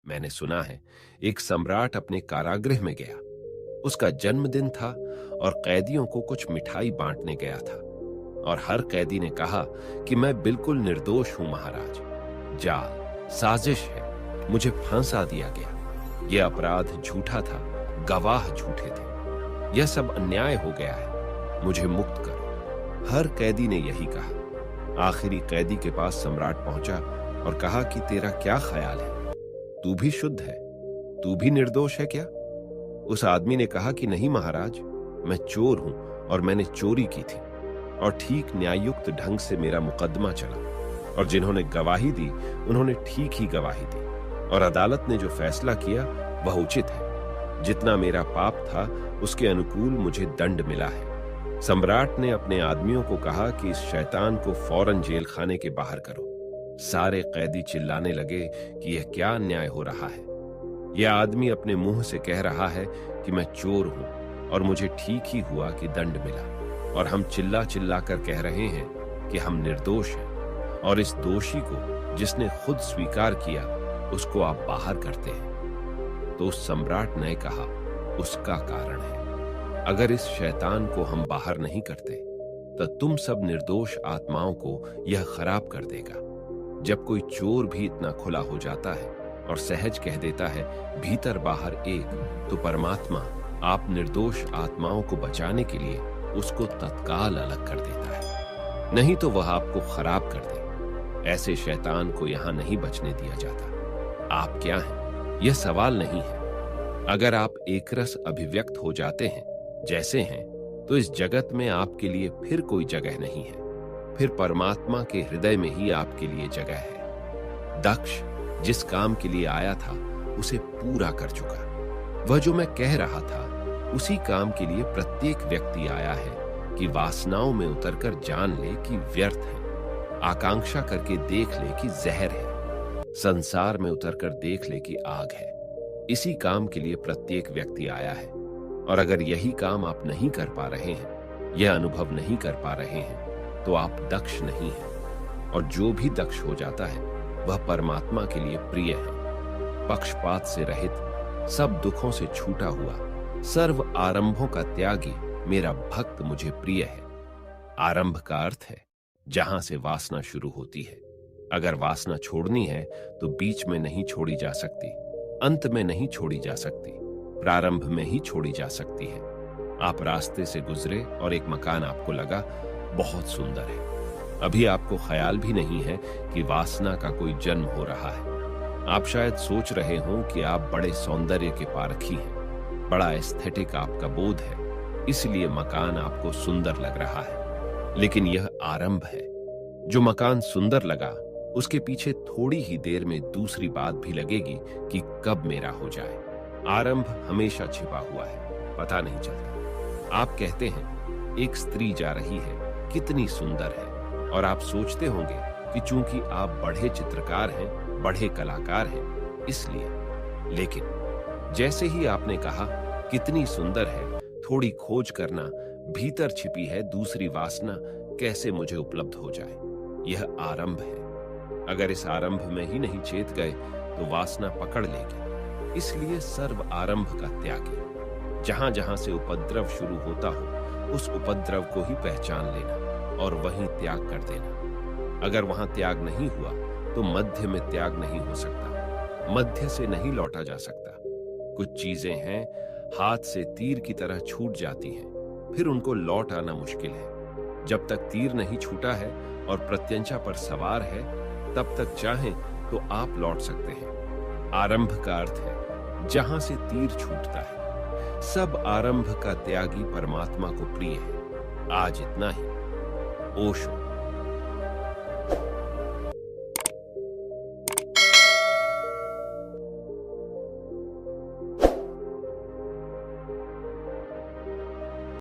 मैंने सुना है एक सम्राट अपने कारागृह में गया। उसका जन्मदिन था और कैदियों को कुछ मिठाई बांटने गया था और हर कैदी ने कहा कि मैं बिल्कुल निर्दोष हूं महाराज, जाल साजिश है, मुझे फांसा दिया गया, यह अपराध झूठा था, गवाह झूठे थे, यह सब अन्याय हो गया है, मुझे मुक्त करो। हर कैदी ने यही कहा। आखिरी कैदी के पास सम्राट पहुंचा और कहा कि तेरा क्या ख्याल है, तू भी शुद्ध है, तू भी निर्दोष है क्या? उस आदमी ने कहा कि नहीं महाराज, मैं चोर हूं और मैंने चोरी की थी और ठीक न्यायुक्त ढंग से मेरा मुकदमा चला और जिन्होंने गवाही दी उन्होंने ठीक ही गवाही दी और अदालत ने जो फैसला किया वह उचित है। जितना मेरा पाप था उसके अनुकूल मुझे दंड मिला है। सम्राट ने अपने आदमियों को कहा कि इस शैतान को फौरन जेल खाने के बाहर करो। सारे कैदी चिल्लाने लगे कि यह क्या अन्याय हो रहा है। यह आदमी अपने मुंह से कह रहा है कि मैं चोर हूं और मुझे ठीक ही हुआ कि दंड मिला, और हम चिल्ला चिल्ला कर कह रहे हैं कि हम निर्दोष हैं और इस दोषी को जिसने खुद स्वीकार किया उसको आप बाहर करते हैं। तो उस सम्राट ने कहा, उसका कारण है, अगर इस शैतान को हम बाहर नहीं करते तो तुम सब निर्दोष आत्माओं को यह खराब कर देगा। जब कोई चोर भी इतना खुला हो जाता है और सहज कह देता है भीतर बाहर एक, तो परमात्मा आप निर्दोष आत्माओं को बचाने के लिए उसको तत्काल अलग कर देता है, नहीं तो वह आपको खराब कर दे। ऐसे शैतान को यहां नहीं बचने दिया जाता। आप क्या हैं, यह सवाल नहीं है। अगर आप एकरस अभिव्यक्त हो जाते हैं जैसे हैं, तो इस जगत में आपके लिए फिर कोई जगह नहीं है। फिर परमात्मा के हृदय में ही आपके लिए जगह है। दक्ष जिस काम के लिए आया था उसे पूरा कर चुका। वह जो मैं कह रहा था उसी काम के लिए प्रत्येक व्यक्ति आया है कि वासनाओं में उतरकर जान ले कि व्यर्थ है, आकांक्षा करके देख ले कि जहर है, संसार में उतरकर देख ले कि आग है। इसी काम के लिए प्रत्येक व्यक्ति आया है। और अगर यही काम आप नहीं कर पा रहे हैं, यह अनुभव नहीं कर पा रहे हैं, तो आप दक्ष नहीं हैं। और जो भी दक्ष हो जाता है वह परमात्मा के लिए प्रिय है। पक्षपात से रहित, सब दुखों से छूटा हुआ, सर्व आरंभों का त्यागी मेरा भक्त मुझे प्रिय है। आरंभ का अर्थ है जहां से वासना शुरू होती है। अगर वासना छोड़नी है तो बीच में नहीं छोड़ी जा सकती, अंत में नहीं छोड़ी जा सकती, प्रारंभ में ही छोड़ी जा सकती है। आप रास्ते से गुजरे और एक मकान आपको लगा बहुत सुंदर है। अभी आपको ख्याल भी नहीं है कि वासना का कोई जन्म हो रहा है। आप शायद सोच रहे हो कि आप बड़े सौंदर्य के पारखी हैं, बड़ा एस्थेटिक आपका बोध है, इसलिए मकान आपको सुंदर लग रहा है। लेकिन यह आरंभ है। जो मकान सुंदर लगा उसके पीछे थोड़ी ही देर में दूसरी बात भी लगेगी कि कब मेरा हो जाए। आरंभ हमेशा छिपा हुआ है, पता नहीं चलता। आप कहते हैं एक स्त्री जा रही है, कितनी सुंदर है, और आप सोचते होंगे कि चूंकि आप बढ़े चित्रकार हैं, बढ़े कलाकार हैं, इसलिए। लेकिन जैसे ही आपने कहा कितनी सुंदर है, थोड़ी खोज करना, भीतर छिपी है दूसरी वासना कैसे मुझे उपलब्ध हो जाए, यह आरंभ है। अगर इस आरंभ में ही नहीं चेत गए तो वासना पकड़ लेगी। इसलिए सर्व आरंभ का त्यागी। जहां जहां से उपद्रव शुरू होता हो उस उपद्रव को ही पहचान लेना और वहीं त्याग कर देना। अगर वहां त्याग नहीं हुआ तो मध्य में त्याग नहीं हो सकता, मध्य से नहीं लौटा जा सकता। कुछ चीजें हैं हाथ से तीर की तरह छूट जाती हैं, फिर उनको लौट आना मुश्किल है। जब तक तीर नहीं छूटा है और प्रत्यंचा पर सवार है, तब तक चाहें तो आप लौट सकते हैं। आरंभ का अर्थ है जहां से तीर छूटता है। सब आरंभ का त्यागी परमात्मा को प्रिय है। आज इतना ही। ओशो।